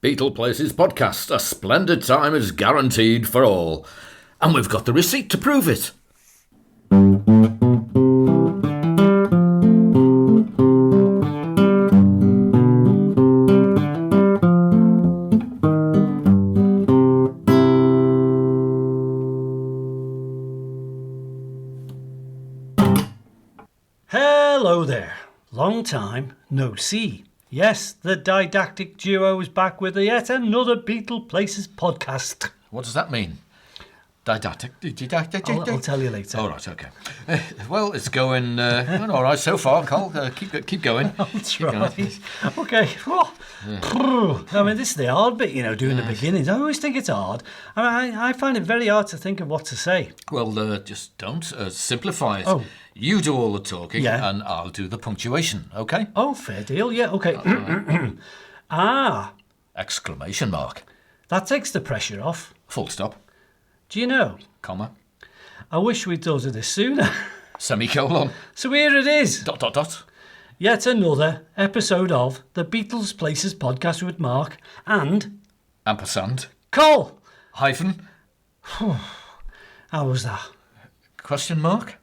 Beatleplaces Podcast. A splendid time is guaranteed for all. And we've got the receipt to prove it. Hello there. Long time no see. Yes, the didactic duo is back with yet another Beatleplaces podcast. What does that mean? Didactic? I'll tell you later. All right, okay. Well, it's going all right so far, Col. Keep going. I'll try. Okay. I mean, this is the hard bit, doing the beginnings. I always think it's hard. I find it very hard to think of what to say. Well, just don't. Simplify it. Oh. You do all the talking, Yeah. and I'll do the punctuation, okay? Oh, fair deal. Yeah, okay. Exclamation mark. That takes the pressure off. Full stop. Do you know? Comma. I wish we'd thought of this sooner. Semicolon. So here it is. ... Yet another episode of the Beatleplaces Podcast with Mark and... Ampersand. Col. Hyphen. How was that? Question mark? ...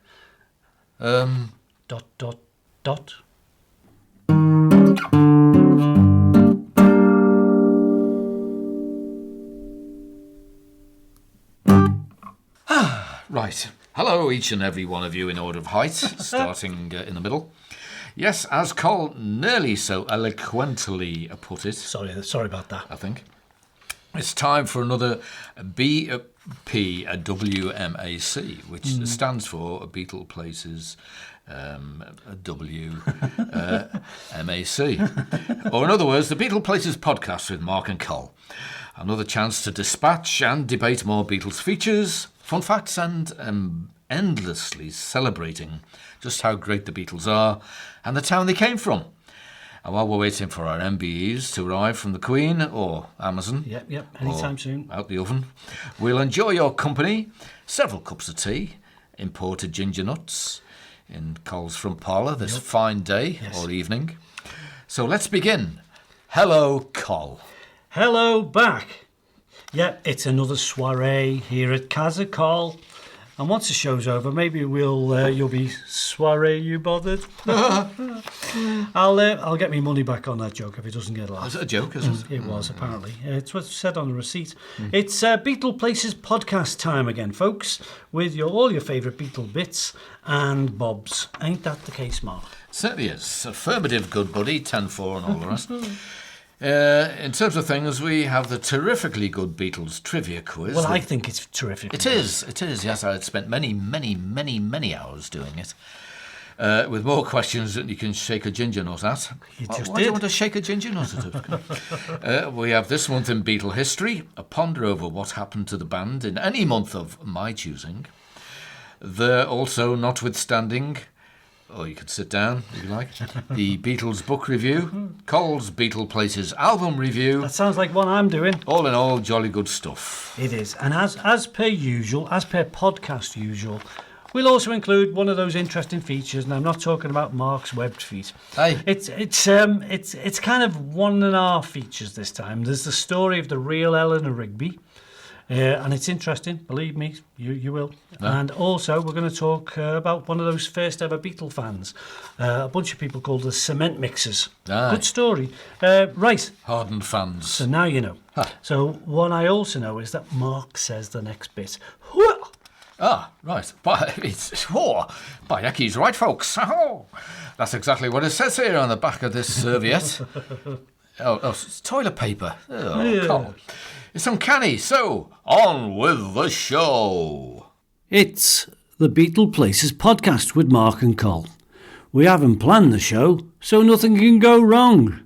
Right. Hello, each and every one of you in order of height, starting in the middle. Yes, as Col nearly so eloquently put it. Sorry about that. I think. It's time for another BPWMAC, which stands for Beatleplaces MAC. Or in other words, the Beatleplaces Podcast with Mark and Col. Another chance to dispatch and debate more Beatles features, fun facts, and endlessly celebrating just how great the Beatles are and the town they came from. And while we're waiting for our MBEs to arrive from the Queen or Amazon, Yep, anytime soon, out the oven, we'll enjoy your company, several cups of tea, imported ginger nuts in Col's front parlour this fine day or evening. So let's begin. Hello, Col. Hello back. Yep, it's another soiree here at Casa Col. And once the show's over, maybe you'll be soiree you bothered. I'll get my money back on that joke if it doesn't get a laugh. Is it a joke? Is it? It was, apparently. It's what's said on the receipt. It's Beatleplaces podcast time again, folks, with all your favourite Beatle bits and bobs. Ain't that the case, Mark? Certainly is. Affirmative, good buddy, 10-4 and all the rest. In terms of things, we have the terrifically good Beatles trivia quiz. Well, I think it's terrific. It is, yes. I had spent many hours doing it. With more questions than you can shake a ginger nut at. Why do you want to shake a ginger nut at? We have this month in Beatle history, a ponder over what happened to the band in any month of my choosing. They're also notwithstanding... Or you could sit down, if you like. The Beatles Book review, Col's Beatleplaces Album review. That sounds like what I'm doing. All in all, jolly good stuff. It is. And as per usual, as per podcast usual, we'll also include one of those interesting features, and I'm not talking about Mark's webbed feet. Hey. It's kind of 1.5 features this time. There's the story of the real Eleanor Rigby. And it's interesting, believe me, you will. No. And also, we're going to talk about one of those first ever Beatle fans. A bunch of people called the Cement Mixers. Aye. Good story. Right. Hardened fans. So now you know. Huh. So what I also know is that Mark says the next bit. Right. By Ecky's right, folks. That's exactly what it says here on the back of this serviette. It's toilet paper. Col. It's uncanny. So, on with the show. It's the Beatleplaces Podcast with Mark and Col. We haven't planned the show, so nothing can go wrong.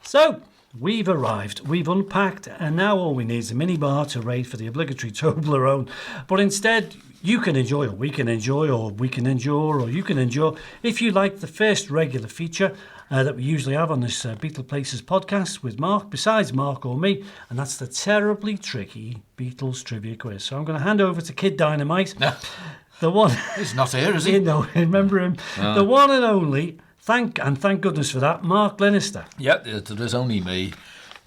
So, we've arrived, we've unpacked, and now all we need is a minibar to raid for the obligatory Toblerone. But instead, you can enjoy, or we can enjoy, or we can endure, or you can endure, if you like the first regular feature that we usually have on this Beatleplaces podcast with Mark, besides Mark or me, and that's the terribly tricky Beatles trivia quiz. So I'm going to hand over to Kid Dynamite. The one. He's not here, is he? You know, remember him. The one and only. Thank goodness for that, Mark Glenister. Yeah, there's only me,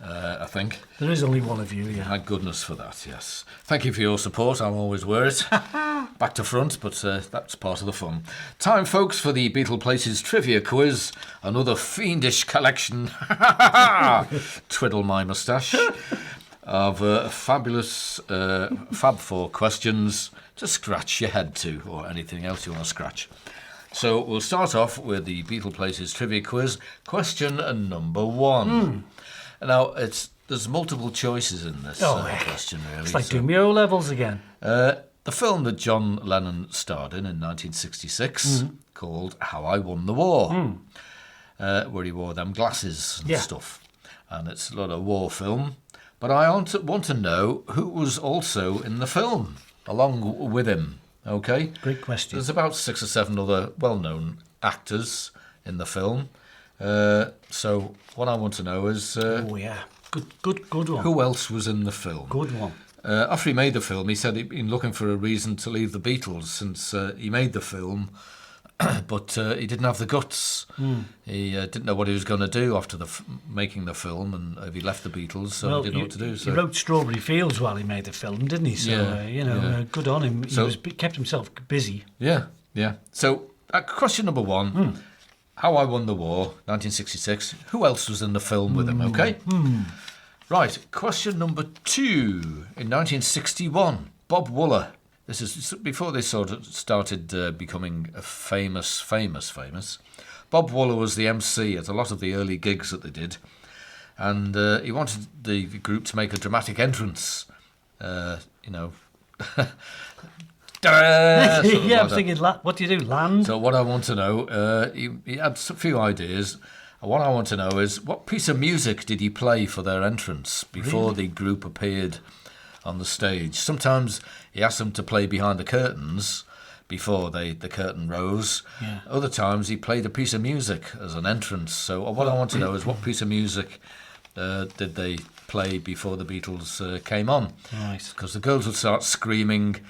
I think. There is only one of you, yeah. Thank goodness for that, yes. Thank you for your support. I'll always wear it. Back to front, but that's part of the fun. Time, folks, for the Beatleplaces Trivia Quiz. Another fiendish collection, twiddle my moustache, of fabulous Fab 4 questions to scratch your head to, or anything else you want to scratch. So we'll start off with the Beatleplaces Trivia Quiz. Question number 1. Now, there's multiple choices in this question, really. It's like doing my O-levels again. The film that John Lennon starred in 1966, called How I Won the War, where he wore them glasses and stuff. And it's a lot of war film. But I want to know who was also in the film, along with him. Okay? Great question. There's about 6 or 7 other well-known actors in the film. So what I want to know is... Good one. Who else was in the film? Good one. After he made the film, he said he'd been looking for a reason to leave the Beatles since he made the film, but he didn't have the guts. He didn't know what he was going to do after making the film, and if he left the Beatles, so he didn't know what to do. So. He wrote Strawberry Fields while he made the film, didn't he? So, good on him. He kept himself busy. Yeah. So, question number 1, How I Won the War, 1966. Who else was in the film with him, okay? Right, question number 2. In 1961, Bob Wooler. This is before they sort of started becoming famous. Bob Wooler was the MC at a lot of the early gigs that they did. And he wanted the group to make a dramatic entrance. I'm thinking, what do you do, land? So what I want to know, he had a few ideas. What I want to know is, what piece of music did he play for their entrance before the group appeared on the stage? Sometimes he asked them to play behind the curtains before the curtain rose. Yeah. Other times he played a piece of music as an entrance. So what I want to know is, what piece of music did they play before the Beatles came on? Right. Because the girls would start screaming...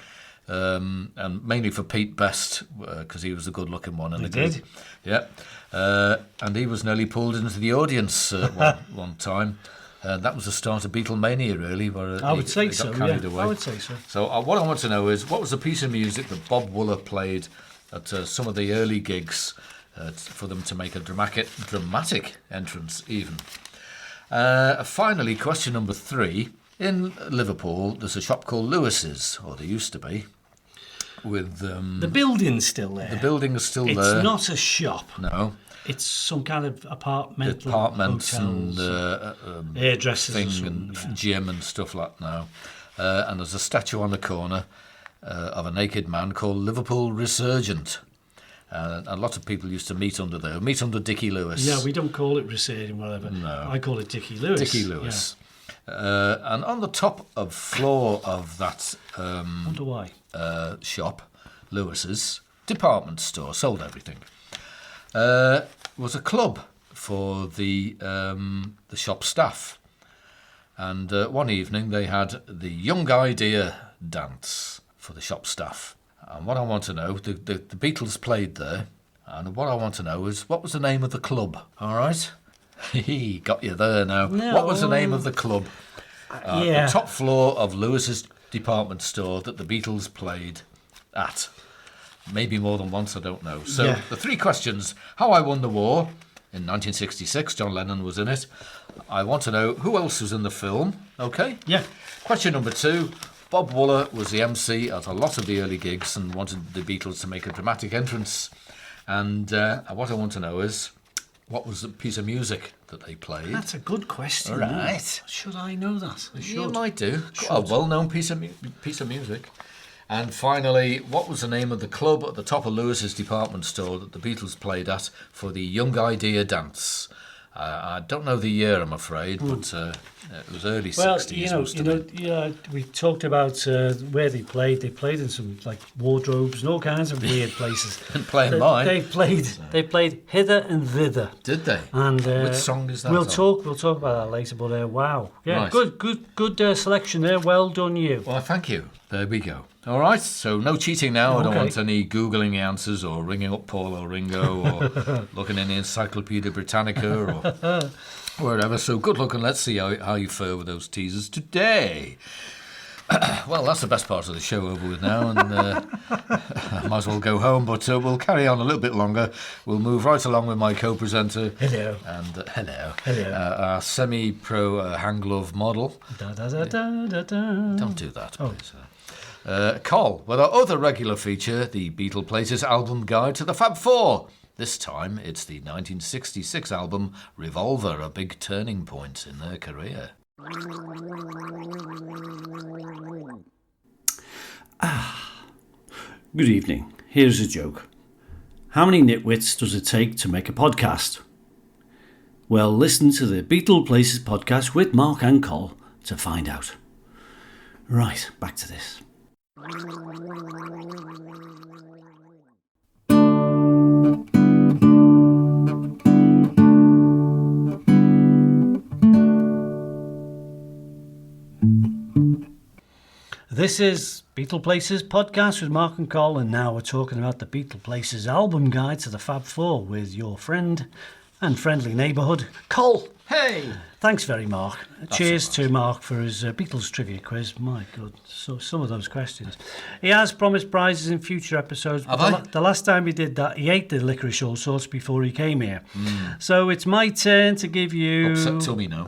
and mainly for Pete Best, because he was the good-looking one. They did? Yeah. And he was nearly pulled into the audience one time. That was the start of Beatlemania, really. Where I would say got so, carried yeah. away. I would say so. So what I want to know is, what was the piece of music that Bob Wooler played at some of the early gigs for them to make a dramatic entrance, even? Finally, question number 3. In Liverpool, there's a shop called Lewis's, or there used to be, with... the building's still there. The building is still there. It's not a shop. No. It's some kind of apartments and hairdressers thing and gym and stuff like that now. And there's a statue on the corner of a naked man called Liverpool Resurgent. And a lot of people used to meet under there. Meet under Dickie Lewis. Yeah, we don't call it Resurgent, whatever. No. I call it Dickie Lewis. Dickie Lewis. Yeah. And on the top of floor of that wonder why. Shop, Lewis's department store, sold everything, was a club for the shop staff. And one evening they had the Young Idea dance for the shop staff. And what I want to know, the Beatles played there, and what I want to know is, what was the name of the club? All right? He got you there now. No. What was the name of the club? The top floor of Lewis's department store that the Beatles played at. Maybe more than once, I don't know. So the 3 questions. How I Won the War in 1966. John Lennon was in it. I want to know who else was in the film. Okay? Yeah. Question number 2. Bob Wooler was the MC at a lot of the early gigs and wanted the Beatles to make a dramatic entrance. And what I want to know is, what was the piece of music that they played? That's a good question. All right. Should I know that? I should. You might do. A well-known piece of music. And finally, what was the name of the club at the top of Lewis's department store that the Beatles played at for the Young Idea dance? I don't know the year, I'm afraid, but it was early 60s. We talked about where they played. They played in some like wardrobes and all kinds of weird places. Didn't play in mine. They played hither and thither. Did they? And which song is that? We'll talk about that later. But wow, yeah, right. good selection there. Well done, you. Well, thank you. There we go. All right, so no cheating now. I don't Okay. want any Googling the answers or ringing up Paul or Ringo or looking in the Encyclopedia Britannica or wherever. So good luck, and let's see how you fare with those teasers today. Well, that's the best part of the show over with now, and I might as well go home, but we'll carry on a little bit longer. We'll move right along with my co-presenter. Hello. And hello. Hello. Our semi-pro hand glove model. Da, da, da, da, da, da. Don't do that, please. Col, with our other regular feature, the Beatleplaces Album Guide to the Fab Four. This time, it's the 1966 album Revolver, a big turning point in their career. Good evening. Here's a joke. How many nitwits does it take to make a podcast? Well, listen to the Beatleplaces Podcast with Mark and Col to find out. Right, back to this. This is Beatleplaces Podcast with Mark and Col, and now we're talking about the Beatleplaces Album Guide to the Fab Four with your friend and friendly neighbourhood, Col. Hey! Thanks very Mark. Cheers all right. to Mark for his Beatles trivia quiz. My God, so some of those questions. He has promised prizes in future episodes. Have but I? The last time he did that, he ate the licorice all sorts before he came here. So it's my turn to give you Upset till me now.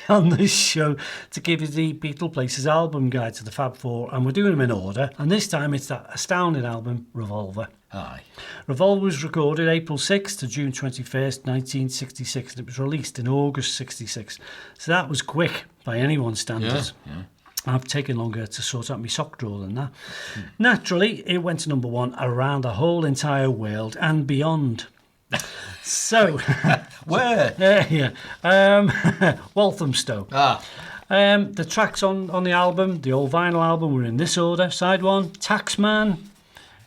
on this show to give you the Beatleplaces album guide to the Fab Four, and we're doing them in order. And this time it's that astounding album, Revolver. Aye. Revolver was recorded April 6th to June 21st, 1966, and it was released in August 66. So that was quick by anyone's standards. Yeah. I've taken longer to sort out my sock drawer than that. Naturally, it went to number one around the whole entire world and beyond. So, Where? Walthamstow. Ah. The tracks on the album, the old vinyl album, were in this order. Side 1, Taxman,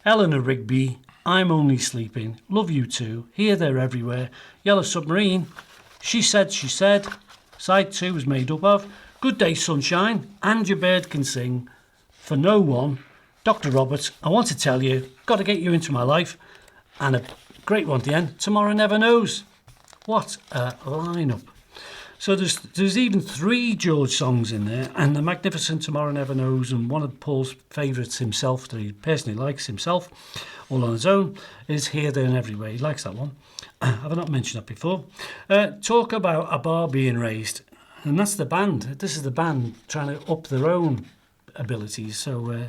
Eleanor Rigby, I'm Only Sleeping, Love You Too, Here, There, Everywhere, Yellow Submarine, She Said, Side 2 was made up of Good Day Sunshine, And Your Bird Can Sing, For No One, Dr. Roberts, I Want to Tell You, Got to Get You Into My Life, and a great one at the end, Tomorrow Never Knows. What a lineup. So there's even 3 George songs in there, and the magnificent Tomorrow Never Knows, and one of Paul's favourites himself, that he personally likes himself, all on his own, is Here, There and Everywhere. He likes that one. Have I not mentioned that before? Talk about a bar being raised, and that's the band. This is the band trying to up their own abilities. So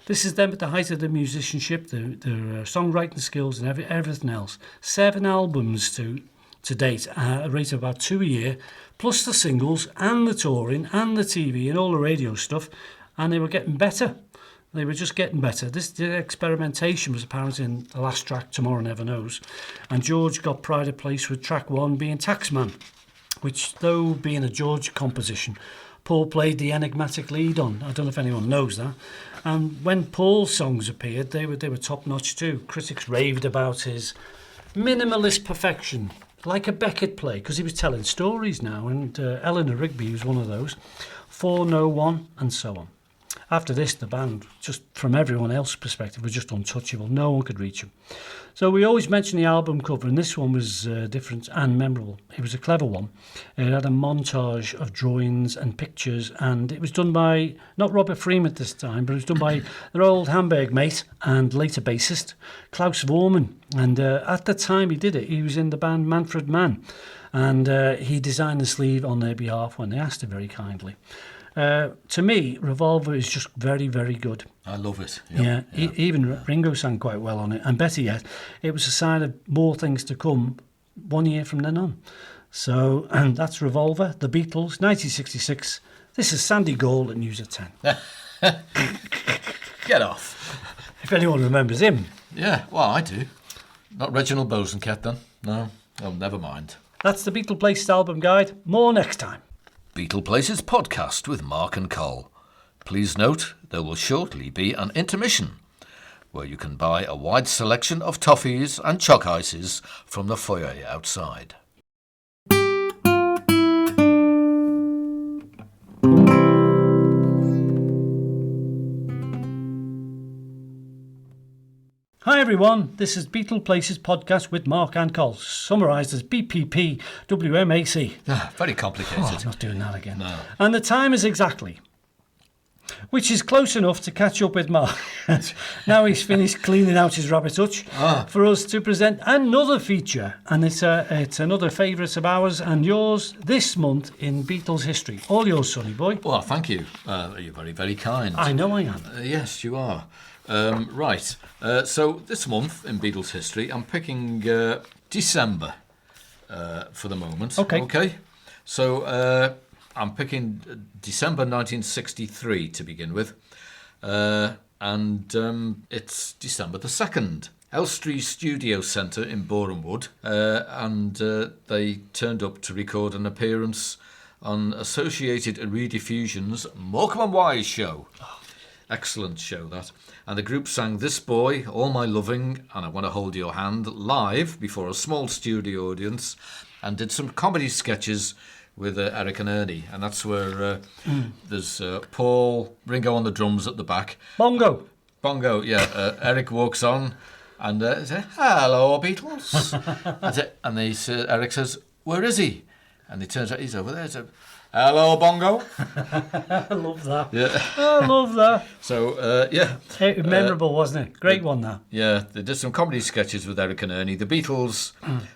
this is them at the height of their musicianship, their songwriting skills and everything else. 7 albums to date, at a rate of about 2 a year, plus the singles and the touring and the TV and all the radio stuff, and they were getting better. They were just getting better. The experimentation was apparent in the last track, Tomorrow Never Knows, and George got pride of place with track 1 being Taxman, which, though being a George composition, Paul played the enigmatic lead on. I don't know if anyone knows that. And when Paul's songs appeared, they were top-notch too. Critics raved about his minimalist perfection, like a Beckett play, because he was telling stories now, and Eleanor Rigby was one of those. 4 No 1, and so on. After this, the band, just from everyone else's perspective, was just untouchable. No one could reach him. So we always mention the album cover, and this one was different and memorable. It was a clever one. It had a montage of drawings and pictures, and it was done by, not Robert Freeman at this time, but it was done by their old Hamburg mate and later bassist, Klaus Voormann. And at the time he did it, he was in the band Manfred Mann, and he designed the sleeve on their behalf when they asked him very kindly. To me, Revolver is just very, very good. I love it. Yeah. Even Ringo sang quite well on it. And better yet, it was a sign of more things to come 1 year from then on. So, and that's Revolver, The Beatles, 1966. This is Sandy Gall at News at 10. Get off. If anyone remembers him. Yeah, well, I do. Not Reginald Bosanquet then. No. Oh, never mind. That's the Beatleplaces album guide. More next time. Beatleplaces Podcast with Mark and Col. Please note there will shortly be an intermission where you can buy a wide selection of toffees and choc ices from the foyer outside. Hi everyone, this is Beatleplaces Podcast with Mark Col, summarised as BPPWMAC. Very complicated. Oh, I'm not doing that again. No. And the time is exactly, which is close enough to catch up with Mark. Now he's finished cleaning out his rabbit hutch for us to present another feature. And it's another favourite of ours and yours this month in Beatles history. All yours, sonny boy. Well, thank you. You're very, very kind. I know I am. Yes, you are. Right. So this month in Beatles history, I'm picking December for the moment. Okay. So I'm picking December 1963 to begin with. And it's December the 2nd. Elstree Studio Centre in Boreham Wood. And they turned up to record an appearance on Associated Rediffusion's Morecambe and Wise show. Excellent show, that. And the group sang This Boy, All My Loving, and I Want to Hold Your Hand live before a small studio audience, and did some comedy sketches with Eric and Ernie. And that's where there's Paul, Ringo on the drums at the back. Bongo, yeah. Eric walks on and says, "Hello, Beatles." That's it. And Eric says, "Where is he?" And he turns out, he's over there. So, "Hello, Bongo." I love that. Yeah. I love that. So, yeah. Memorable, wasn't it? Great one, that. Yeah, they did some comedy sketches with Eric and Ernie. The Beatles,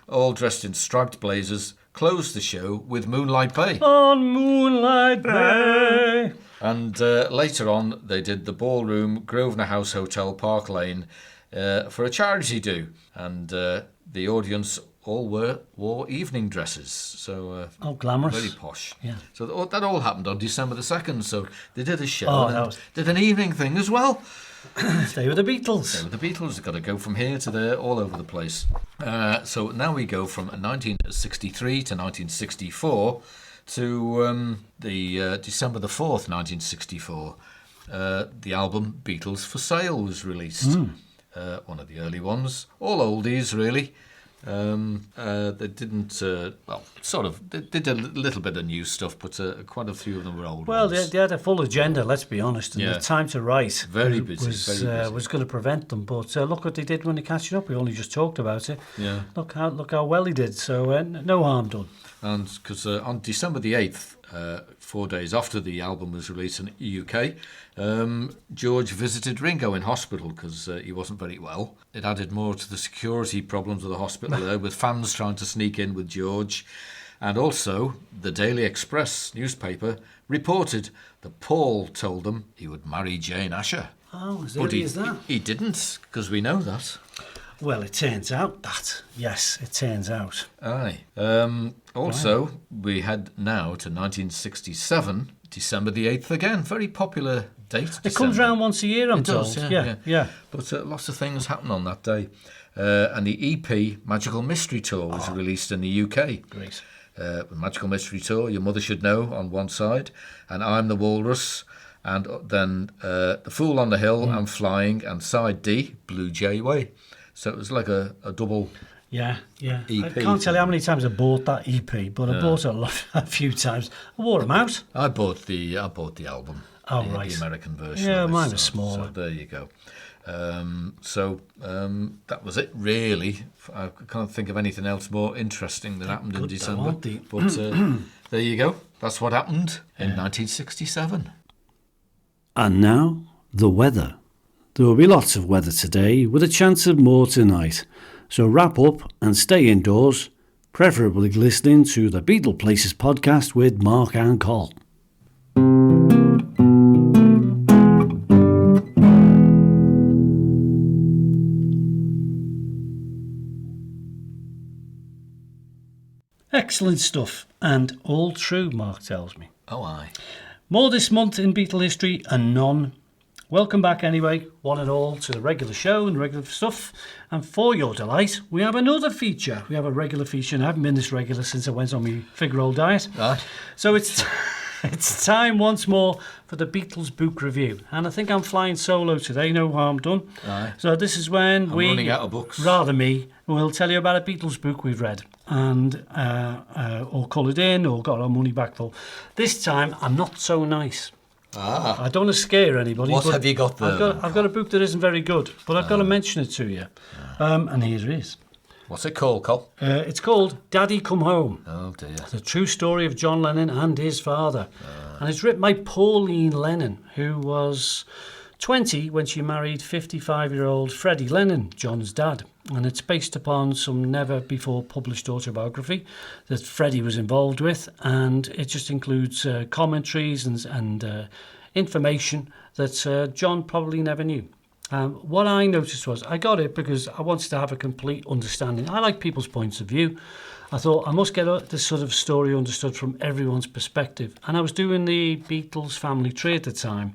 all dressed in striped blazers, closed the show with Moonlight Bay. On Moonlight Bay. And later on, they did the Ballroom, Grosvenor House Hotel, Park Lane, for a charity do. And the audience all wore evening dresses. So glamorous. Very posh. Yeah. So that all happened on December the 2nd. So they did a show and did an evening thing as well. Stay with the Beatles. Stay with the Beatles. They've got to go from here to there, all over the place. So now we go from 1963 to 1964 to the December the 4th, 1964. The album Beatles for Sale was released. One of the early ones. All oldies, really. They didn't, they did a little bit of new stuff, but quite a few of them were old Well, ones. they had a full agenda, let's be honest, and the time to write Very busy. was going to prevent them. But look what they did when they catching up. We only just talked about it. Yeah. Look how well he did. So no harm done. And because on December the 8th, 4 days after the album was released in the UK, George visited Ringo in hospital because he wasn't very well. It added more to the security problems of the hospital there, with fans trying to sneak in with George. And also, the Daily Express newspaper reported that Paul told them he would marry Jane Asher. Oh, as early as that? He didn't, because we know that. Well, it turns out that. Yes, it turns out. Aye. Also, we head now to 1967, December the 8th again. Very popular date. It comes round once a year, I'm told. Does, yeah. But lots of things happen on that day. And the EP Magical Mystery Tour was released in the UK. Great. Magical Mystery Tour, Your Mother Should Know on one side, and I'm the Walrus, and then The Fool on the Hill and Flying, and side D, Blue Jay Way. So it was like a double. Yeah. EP I can't tell you how many times I bought that EP, but I bought it a few times. I wore them out. I bought the album. Oh, the, right. The American version. Yeah, of it, mine was so smaller. there you go. That was it, really. I can't think of anything else more interesting that happened in December. But there you go. That's what happened in 1967. And now, the weather. There will be lots of weather today, with a chance of more tonight. So wrap up and stay indoors, preferably listening to the Beatleplaces Podcast with Mark Col. Excellent stuff, and all true, Mark tells me. Oh, aye. More this month in Beatle history and none. Welcome back anyway, one and all, to the regular show and regular stuff. And for your delight, we have another feature. We have a regular feature, and I haven't been this regular since I went on my fig-roll diet. Aye. So it's time once more for the Beatles Book review. And I think I'm flying solo today, no harm done. Aye. So this is when I'm running out of books. Rather me, we'll tell you about a Beatles book we've read. And or coloured in or got our money back for. This time, I'm not so nice. I don't want to scare anybody. What but have you got there? I've got a book that isn't very good, but I've got to mention it to you. And here it is. What's it called, Col? It's called Daddy Come Home. Oh, dear. The true story of John Lennon and his father. And it's written by Pauline Lennon, who was 20 when she married 55-year-old Freddie Lennon, John's dad. And it's based upon some never-before-published autobiography that Freddie was involved with. And it just includes commentaries and information that John probably never knew. What I noticed was, I got it because I wanted to have a complete understanding. I like people's points of view. I thought I must get this sort of story understood from everyone's perspective. And I was doing the Beatles family tree at the time.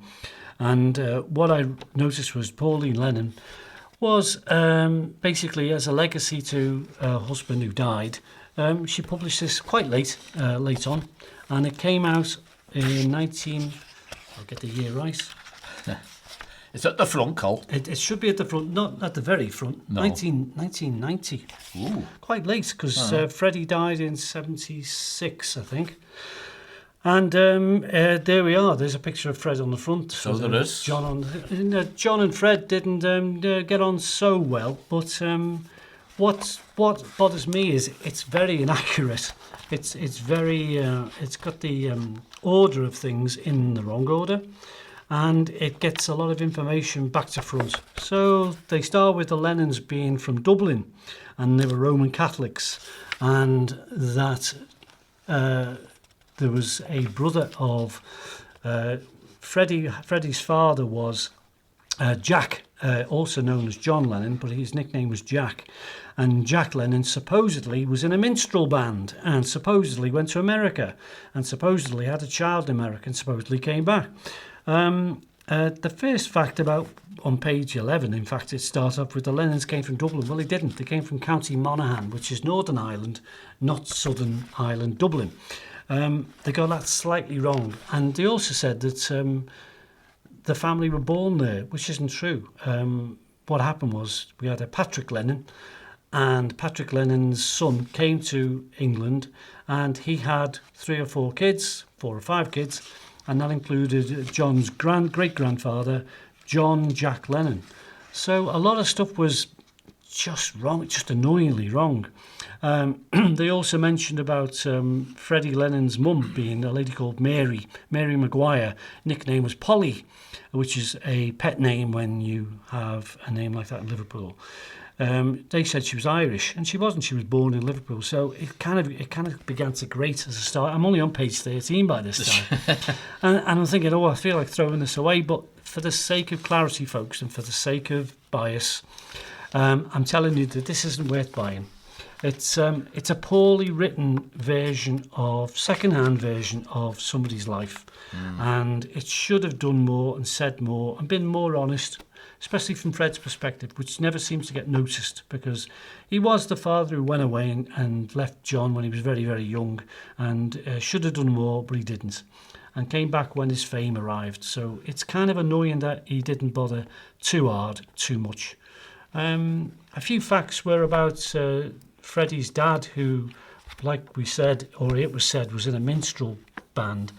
And what I noticed was Pauline Lennon was basically, as a legacy to her husband who died, she published this quite late on. And it came out in I'll get the year right. It's at the front, Col. It should be at the front, not at the very front. No. 1990. Ooh. Quite late, because Freddie died in 76, I think. And there we are. There's a picture of Fred on the front. So there is. John and Fred didn't get on so well, but what bothers me is it's very inaccurate. It's very it's got the order of things in the wrong order. And it gets a lot of information back to front. So they start with the Lennons being from Dublin, and they were Roman Catholics, and that there was a brother of Freddie's father was Jack, also known as John Lennon, but his nickname was Jack. And Jack Lennon supposedly was in a minstrel band, and supposedly went to America, and supposedly had a child in America, and supposedly came back. The first fact about on page 11, in fact, it starts off with the Lennons came from Dublin. Well, they didn't. They came from County Monaghan, which is Northern Ireland, not Southern Ireland, Dublin. They got that slightly wrong. And they also said that the family were born there, which isn't true. What happened was we had a Patrick Lennon, and Patrick Lennon's son came to England, and he had 4 or 5 kids, and that included John's great-grandfather, John Jack Lennon. So a lot of stuff was just wrong, just annoyingly wrong. They also mentioned about Freddie Lennon's mum being a lady called Mary Maguire. Nickname was Polly, which is a pet name when you have a name like that in Liverpool. They said she was Irish, and she wasn't. She was born in Liverpool, so it kind of began to grate as a start. I'm only on page 13 by this time, and I'm thinking, I feel like throwing this away. But for the sake of clarity, folks, and for the sake of bias, I'm telling you that this isn't worth buying. It's a poorly written second-hand version of somebody's life, and it should have done more and said more and been more honest. Especially from Fred's perspective, which never seems to get noticed, because he was the father who went away and left John when he was very, very young, and should have done more, but he didn't, and came back when his fame arrived. So it's kind of annoying that he didn't bother too hard, too much. A few facts were about Freddie's dad, who, like we said, or it was said, was in a minstrel band.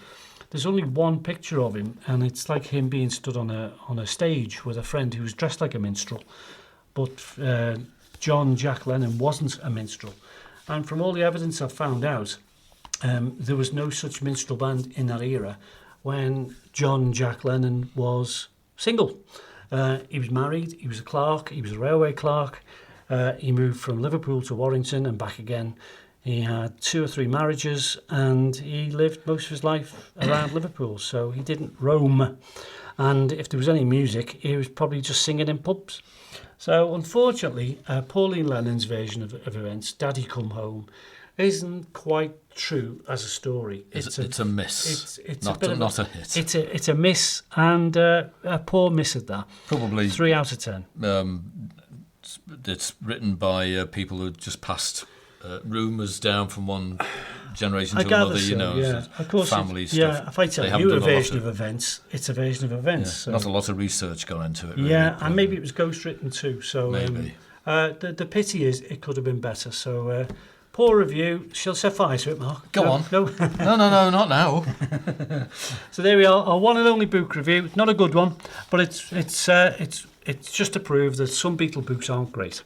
There's only one picture of him, and it's like him being stood on a stage with a friend who was dressed like a minstrel. But John Jack Lennon wasn't a minstrel. And from all the evidence I've found out, there was no such minstrel band in that era when John Jack Lennon was single. He was married, he was a clerk, he was a railway clerk. He moved from Liverpool to Warrington and back again. He had 2 or 3 marriages, and he lived most of his life around Liverpool, so he didn't roam. And if there was any music, he was probably just singing in pubs. So unfortunately, Pauline Lennon's version of events, Daddy Come Home, isn't quite true as a story. It's a miss. It's not a hit. It's a miss, and a poor miss at that. Probably 3 out of 10. It's written by people who just passed rumours down from one generation to another. So, yeah. Of course, family stuff. Yeah, if I tell you a version of events, it's a version of events. Yeah, so. Not a lot of research gone into it. Really, yeah, and maybe it was ghostwritten too. So maybe. The pity is it could have been better. So Poor review. Shall suffice it, Mark? Go on. No. No, not now. So there we are. Our one and only book review. Not a good one, but it's just to prove that some Beatle books aren't great.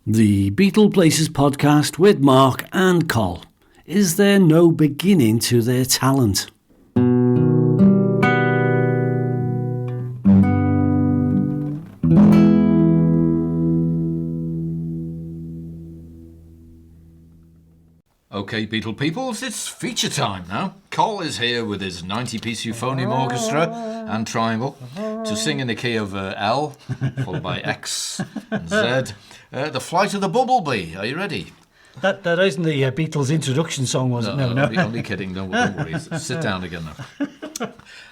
The Beatleplaces Podcast with Mark and Col. Is there no beginning to their talent? Okay, Beatle peoples, it's feature time now. Col is here with his 90-piece euphonium orchestra and triangle to sing in the key of L, followed by X and Z. The Flight of the Bumblebee. Are you ready? That isn't the Beatles introduction song, was it? No. Only kidding. Don't worry. Sit down again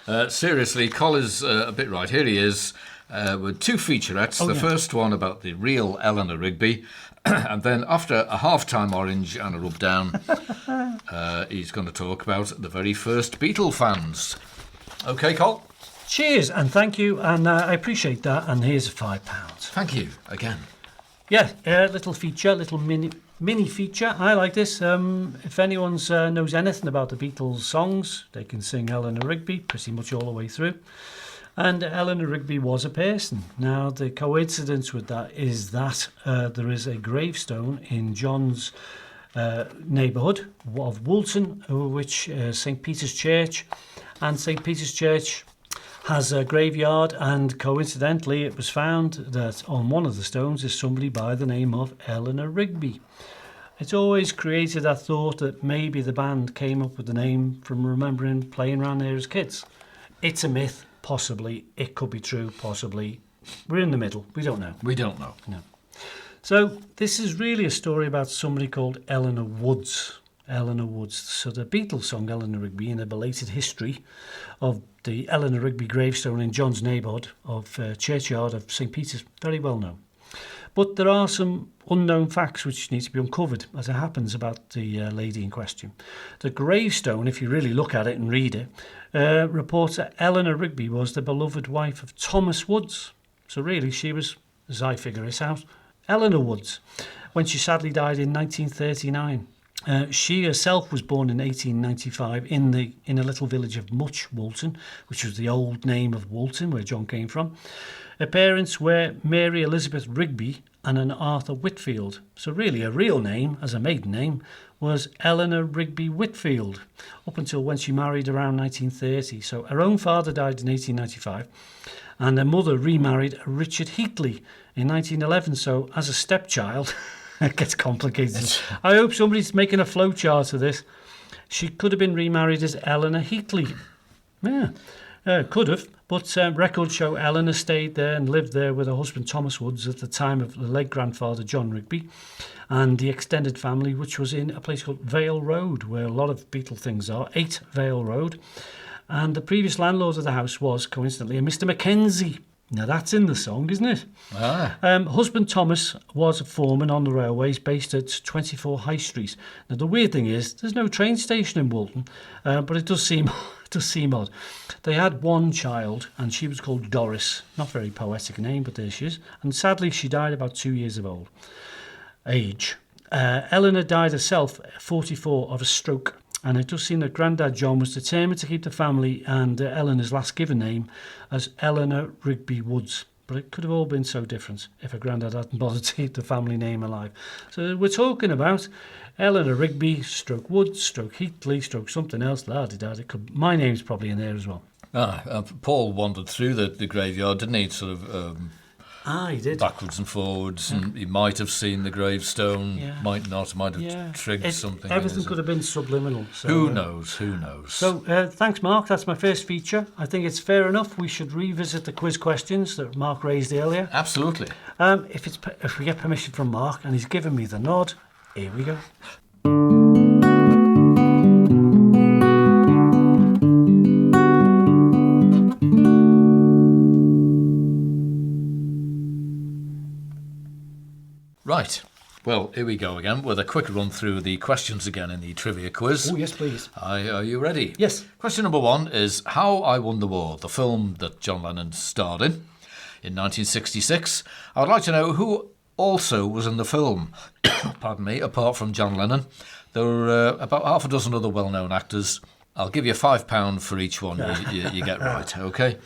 now. Seriously, Col is a bit right. Here he is with two featurettes. First one about the real Eleanor Rigby. And then after a half-time orange and a rub down, he's going to talk about the very first Beatle fans. Okay, Col? Cheers, and thank you, and I appreciate that, and here's £5. Thank you, again. Yeah, little feature, little mini feature. I like this. If anyone knows anything about the Beatles songs, they can sing Eleanor Rigby pretty much all the way through. And Eleanor Rigby was a person. Now, the coincidence with that is that there is a gravestone in John's neighbourhood of Woolton, which St. Peter's Church. And St. Peter's Church has a graveyard, and coincidentally it was found that on one of the stones is somebody by the name of Eleanor Rigby. It's always created that thought that maybe the band came up with the name from remembering playing around there as kids. It's a myth. Possibly. It could be true, possibly. We're in the middle. We don't know. No. So this is really a story about somebody called Eleanor Woods. So the Beatles song Eleanor Rigby in a belated history of the Eleanor Rigby gravestone in John's neighbourhood of churchyard of St. Peter's, very well known. But there are some unknown facts which need to be uncovered, as it happens, about the lady in question. The gravestone, if you really look at it and read it, reports that Eleanor Rigby was the beloved wife of Thomas Woods. So really, she was, as I figure this out, Eleanor Woods, when she sadly died in 1939. She herself was born in 1895 in a little village of Much, Woolton, which was the old name of Woolton, where John came from. Her parents were Mary Elizabeth Rigby and an Arthur Whitfield. So really, her real name, as a maiden name, was Eleanor Rigby Whitfield, up until when she married around 1930. So her own father died in 1895, and her mother remarried Richard Heatley in 1911. So as a stepchild, it gets complicated. I hope somebody's making a flowchart of this. She could have been remarried as Eleanor Heatley. Yeah, could have. But records show Eleanor stayed there and lived there with her husband Thomas Woods at the time of the late grandfather John Rigby and the extended family, which was in a place called Vale Road, where a lot of Beatle things are, 8 Vale Road. And the previous landlord of the house was, coincidentally, a Mr. Mackenzie. Now that's in the song, isn't it? Husband Thomas was a foreman on the railways based at 24 High Street. Now the weird thing is, there's no train station in Woolton, but it does seem odd. They had one child, and she was called Doris. Not very poetic name, but there she is. And sadly, she died about 2 years of age. Eleanor died herself at 44 of a stroke. And it does seem that Grandad John was determined to keep the family and Eleanor's last given name as Eleanor Rigby Woods. But it could have all been so different if her granddad hadn't bothered to keep the family name alive. So we're talking about Eleanor Rigby, stroke Woods, stroke Heatley, stroke something else. My name's probably in there as well. Paul wandered through the graveyard, didn't he? Sort of he did. Backwards and forwards, and he might have seen the gravestone, might not, might have triggered something. Everything could have been subliminal. So, who knows? So thanks, Mark. That's my first feature. I think it's fair enough. We should revisit the quiz questions that Mark raised earlier. Absolutely. If we get permission from Mark, and he's given me the nod, here we go. Right. Well, here we go again with a quick run through the questions again in the trivia quiz. Oh, yes, please. Are you ready? Yes. Question number 1 is How I Won the War, the film that John Lennon starred in 1966. I would like to know who also was in the film. Pardon me, apart from John Lennon. There were about half a dozen other well-known actors. I'll give you £5 for each one you get right, okay?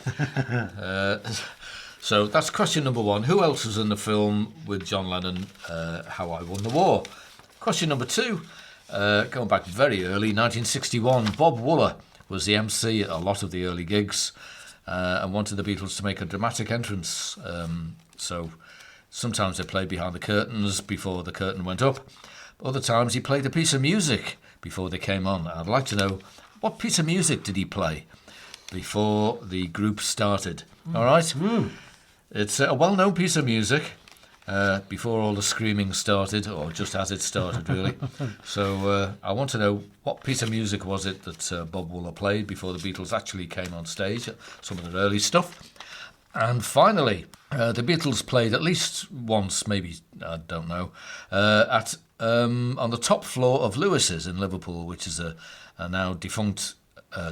So that's question number 1. Who else was in the film with John Lennon, How I Won the War? Question number 2, going back very early, 1961, Bob Wooler was the MC at a lot of the early gigs and wanted the Beatles to make a dramatic entrance. So sometimes they played behind the curtains before the curtain went up. Other times he played a piece of music before they came on. I'd like to know, what piece of music did he play before the group started? All right? It's a well-known piece of music before all the screaming started, or just as it started, really. So I want to know, what piece of music was it that Bob Wooler played before the Beatles actually came on stage, some of their early stuff. And finally, the Beatles played at least once, maybe, I don't know, on the top floor of Lewis's in Liverpool, which is a now defunct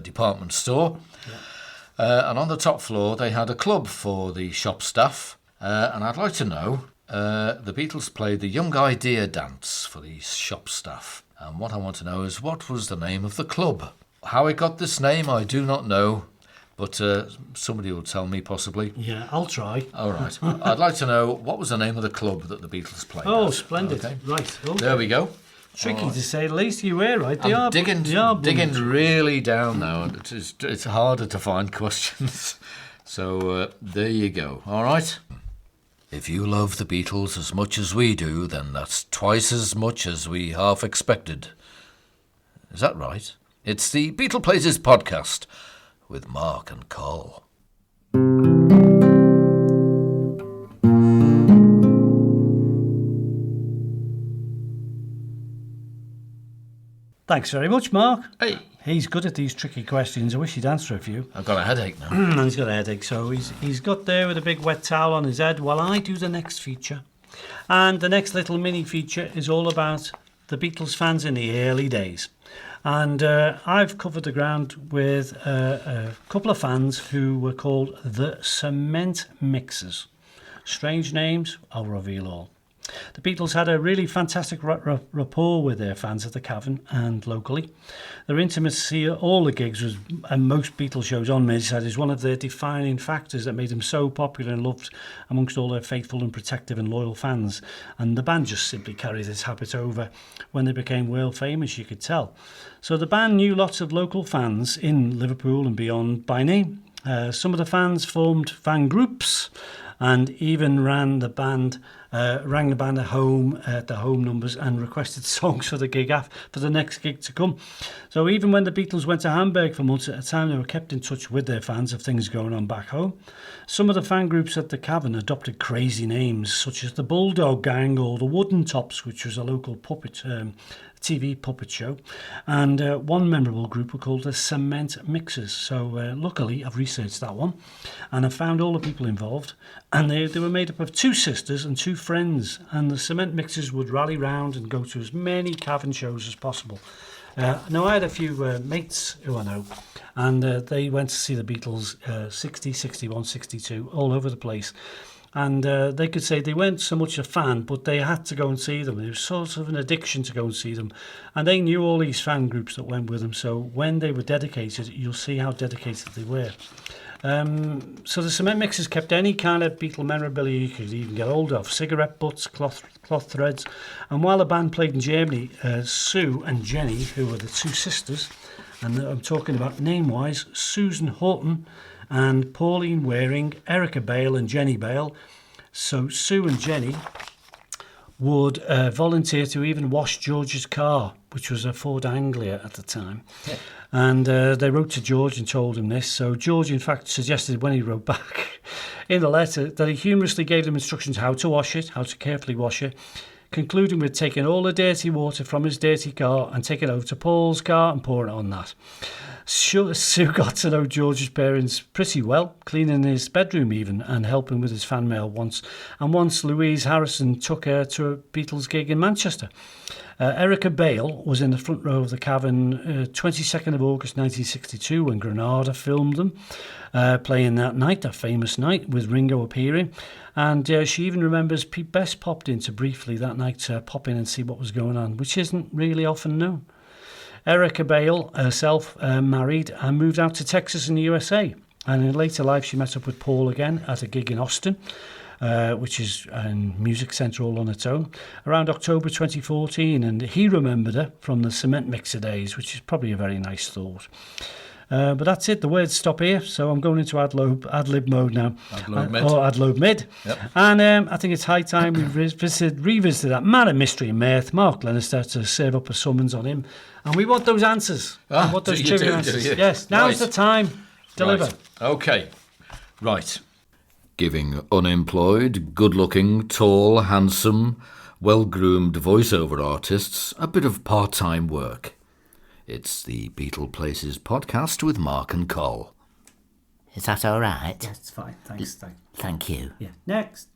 department store. Yeah. And on the top floor, they had a club for the shop staff. And I'd like to know, the Beatles played the Young Idea dance for the shop staff. And what I want to know is, what was the name of the club? How it got this name, I do not know. But somebody will tell me, possibly. Yeah, I'll try. All right. I'd like to know, what was the name of the club that the Beatles played Oh, at? splendid. Okay. Right. Okay. There we go. Tricky to say the least. You were right. They I'm are digging really down now. It's harder to find questions. So there you go. All right. If you love the Beatles as much as we do, then that's twice as much as we half expected. Is that right? It's the Beatleplaces Podcast with Mark and Col. Thanks very much, Mark. Hey. He's good at these tricky questions. I wish he'd answer a few. I've got a headache now. And he's got a headache, so he's got there with a big wet towel on his head while I do the next feature. And the next little mini feature is all about the Beatles fans in the early days. And I've covered the ground with a couple of fans who were called the Cement Mixers. Strange names, I'll reveal all. The Beatles had a really fantastic rapport with their fans at the Cavern and locally. Their intimacy at all the gigs was, and most Beatles shows on Merseyside, is one of the defining factors that made them so popular and loved amongst all their faithful and protective and loyal fans. And the band just simply carried this habit over when they became world famous, you could tell. So the band knew lots of local fans in Liverpool and beyond by name. Some of the fans formed fan groups and even rang the band at home at the home numbers and requested songs for the next gig to come. So even when the Beatles went to Hamburg for months at a time, they were kept in touch with their fans of things going on back home. Some of the fan groups at the Cavern adopted crazy names such as the Bulldog Gang or the Wooden Tops, which was a local TV puppet show, and one memorable group were called the Cement Mixers. So luckily I've researched that one and I found all the people involved, and they were made up of 2 sisters and 2 friends, and the Cement Mixers would rally round and go to as many Cavern shows as possible. Now I had a few mates who I know, and they went to see the Beatles 60, 61, 62 all over the place. And they could say they weren't so much a fan, but they had to go and see them. It was sort of an addiction to go and see them. And they knew all these fan groups that went with them. So when they were dedicated, you'll see how dedicated they were. So the Cement Mixers kept any kind of Beatle memorabilia you could even get hold of. Cigarette butts, cloth threads. And while the band played in Germany, Sue and Jenny, who were the 2 sisters, and I'm talking about name-wise, Susan Horton and Pauline Waring, Erica Bale and Jenny Bale. So Sue and Jenny would volunteer to even wash George's car, which was a Ford Anglia at the time. Yeah. And they wrote to George and told him this. So George, in fact, suggested when he wrote back in the letter that he humorously gave them instructions how to wash it, how to carefully wash it, concluding with taking all the dirty water from his dirty car and taking it over to Paul's car and pouring it on that. Sue got to know George's parents pretty well, cleaning his bedroom even and helping with his fan mail once. And once Louise Harrison took her to a Beatles gig in Manchester. Erica Bale was in the front row of the cavern 22nd of August 1962 when Granada filmed them, playing that night, that famous night, with Ringo appearing. And she even remembers Pete Best popped in to briefly that night pop in and see what was going on, which isn't really often known. Erica Bale herself married and moved out to Texas in the USA. And in later life, she met up with Paul again at a gig in Austin, which is a music centre all on its own, around October 2014. And he remembered her from the cement mixer days, which is probably a very nice thought. But that's it. The words stop here. So I'm going into ad-lib mode now. Ad-lib mid. Or ad-lib mid. Yep. And I think it's high time we revisited that man of mystery and mirth, Mark Lannister, to serve up a summons on him. And we want those answers. We want those trivia answers. Yes, now's the time. Deliver. Right. Okay. Right. Giving unemployed, good-looking, tall, handsome, well-groomed voiceover artists a bit of part-time work. It's the Beatleplaces Podcast with Mark and Col. Is that all right? Yes, it's fine. Thanks. Thank you. Yeah. Next.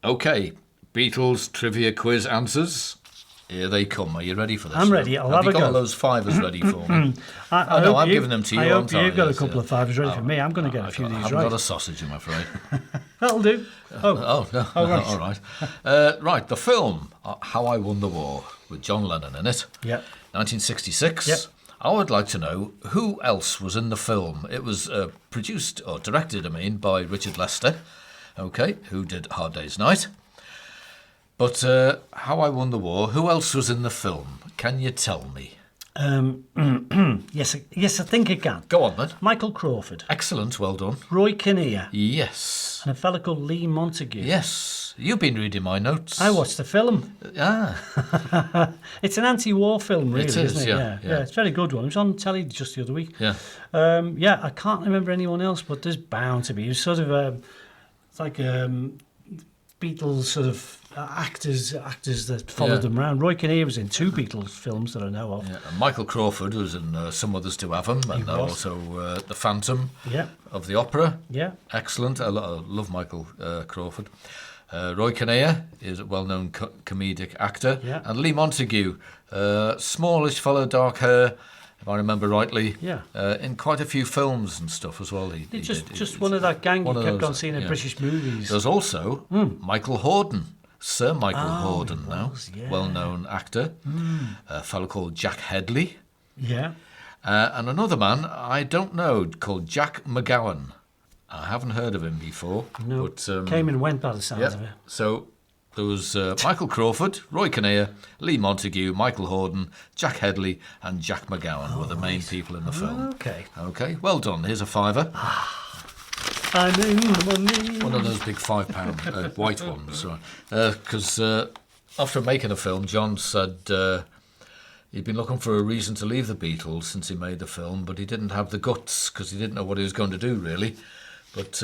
Okay, Beatles trivia quiz answers. Here they come. Are you ready for this? I'm ready. I'll have a you got go. those fivers ready for me? I'm giving them to you. I hope aren't you've got a Yes, couple of fivers ready for me. I'm going to get a few of these I right. haven't got a sausage, I'm afraid. That'll do. Oh, no. right. All right. Right, the film, How I Won the War, with John Lennon in it. Yep. 1966. Yep. I would like to know who else was in the film. It was produced, or directed, by Richard Lester, okay, who did Hard Day's Night. But How I Won the War, who else was in the film? Can you tell me? Yes, I think I can. Go on, then. Michael Crawford, Excellent, well done. Roy Kinnear, Yes. and a fella called Lee Montague. Yes. You've been reading my notes. I watched the film. Ah. It's an anti-war film, really, It is, isn't it? yeah. It's a very good one. It was on telly just the other week. Yeah. I can't remember anyone else, but there's bound to be. It was sort of it's like Beatles sort of actors that followed them around. Roy Kinnear was in 2 Beatles films that I know of. Yeah. And Michael Crawford was in Some Others Do Have 'Em, and also The Phantom of the Opera. Yeah. Excellent. I love Michael Crawford. Roy Kinnear is a well-known comedic actor. Yeah. And Lee Montague, smallish fellow, dark hair, if I remember rightly. Yeah. In quite a few films and stuff as well. He Just one of that gang you kept on seeing in British movies. There's also Michael Hordern. Sir Michael Hordern now, well-known actor. A fellow called Jack Headley. Yeah. And another man, I don't know, called Jack McGowan. I haven't heard of him before. No, but, came and went by the sounds of it. So there was Michael Crawford, Roy Kinnear, Lee Montague, Michael Hordern, Jack Headley and Jack McGowan were the main people in the film. Okay, well done. Here's a fiver. I'm in the money. One of those big £5 white ones. Because after making a film, John said he'd been looking for a reason to leave the Beatles since he made the film, but he didn't have the guts because he didn't know what he was going to do, really. But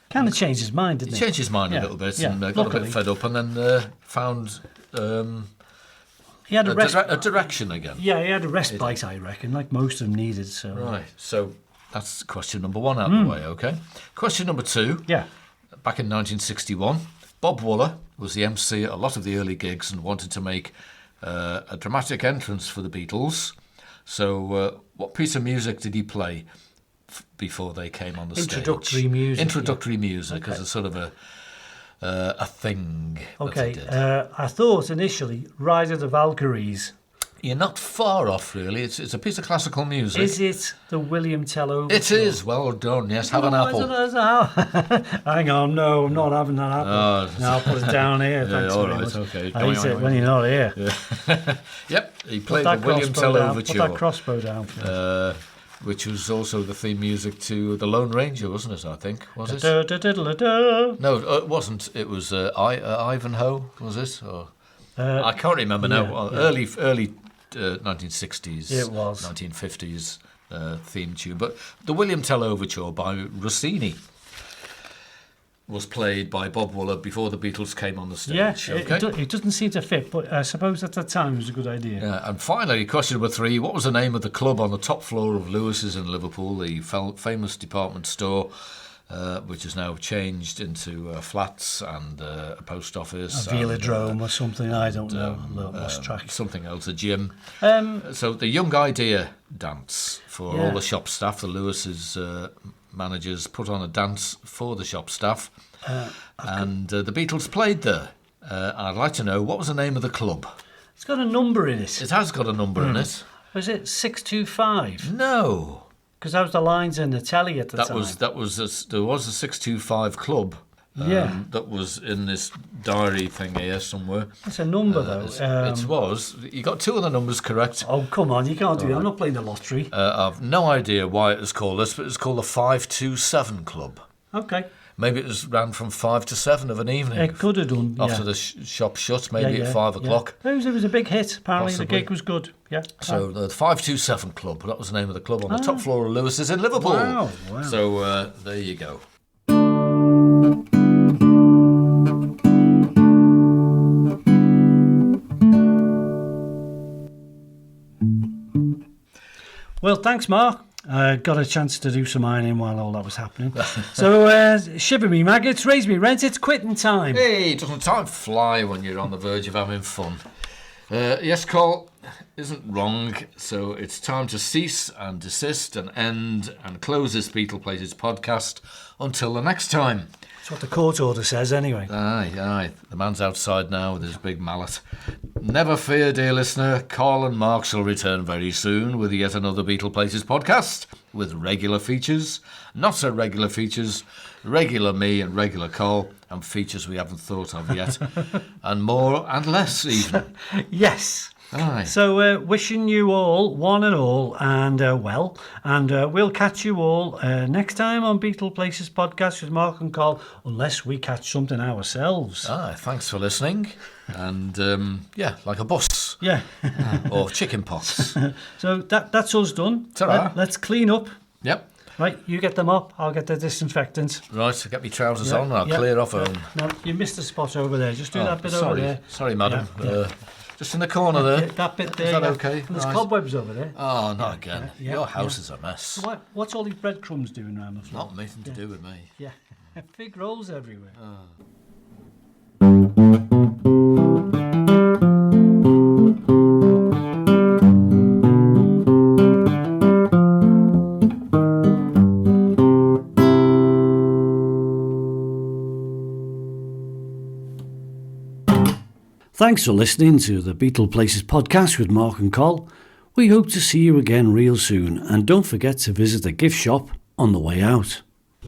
kind of changed his mind, didn't he he? Changed his mind a little bit and got a bit fed up, and then found he had a direction again. Yeah, he had a respite, I reckon, like most of them needed. So right, so that's question number 1 out of the way. Okay, question number 2. Yeah, back in 1961, Bob Wooler was the MC at a lot of the early gigs and wanted to make a dramatic entrance for the Beatles. So, what piece of music did he play before they came on the stage? Introductory music as a sort of a thing. Okay, I thought initially Ride of the Valkyries. You're not far off, really. It's a piece of classical music. Is it the William Tell Overture? It is. Well done. Yes, have an apple. Hang on, no, I'm not having that apple. No, I'll put it down here. Thanks all very right, much. okay. I hate it when you're not here. Yeah. Yep, he played the William Tell Overture. Put that crossbow down. Which was also the theme music to The Lone Ranger, wasn't it, I think? Was it? No, it wasn't. It was Ivanhoe, was it? Or I can't remember now. Early 1960s, it was 1950s theme tune, but the William Tell Overture by Rossini. was played by Bob Wooler before the Beatles came on the stage. Yeah, okay? it doesn't seem to fit, but I suppose at the time it was a good idea. Yeah, and finally, question number 3. What was the name of the club on the top floor of Lewis's in Liverpool, the famous department store, which is now changed into flats and a post office? A velodrome or something, I don't know. Lost track. Something else, a gym. So the Young Idea dance for all the shop staff, the Lewis's managers put on a dance for the shop staff, and the Beatles played there. I'd like to know, what was the name of the club? It's got a number in it. It has got a number in it. Was it 625? No. Because that was the lines in the telly at the time. There was a 625 club. That was in this diary thing here somewhere. It's a number though. It was. You got 2 of the numbers correct. Oh come on, you can't do that. I'm not playing the lottery. I've no idea why it was called this, but it's called the 527 Club. Okay. Maybe it was ran from 5 to 7 of an evening. It could have done. After the shop shut, maybe at 5 o'clock. It was a big hit. Apparently Possibly. the gig was good. Yeah. So the 527 Club, that was the name of the club on the top floor of Lewis's in Liverpool. Wow. So there you go. Well, thanks, Mark. I got a chance to do some ironing while all that was happening. So, shiver me maggots, raise me rent, it's quitting time. Hey, doesn't time fly when you're on the verge of having fun? Yes, Col isn't wrong, so it's time to cease and desist and end and close this Beatleplaces podcast until the next time. That's what the court order says anyway. Aye. The man's outside now with his big mallet. Never fear, dear listener. Col and Mark shall return very soon with yet another Beatleplaces podcast with regular features, not so regular features, regular me and regular Col, and features we haven't thought of yet, and more and less even. Yes. Aye. So wishing you all, one and all, and well, and we'll catch you all next time on Beatleplaces Podcast with Mark and Col, unless we catch something ourselves. Aye, thanks for listening, and like a bus. Yeah. Or chicken pox. So that's us done. Ta-ra. Let's clean up. Yep. Right, you get them up, I'll get the disinfectant. Right, so get me trousers on and I'll clear off home. No, you missed a spot over there. Just do that bit over there. Sorry, madam. Yeah. Just in the corner there. That bit there. Is that okay? And there's Right. cobwebs over there. Oh, not again. Yeah, Your house is a mess. What's all these breadcrumbs doing around the floor? Not anything to do with me. Yeah, big rolls everywhere. Thanks for listening to the Beatleplaces Podcast with Mark and Col. We hope to see you again real soon, and don't forget to visit the gift shop on the way out.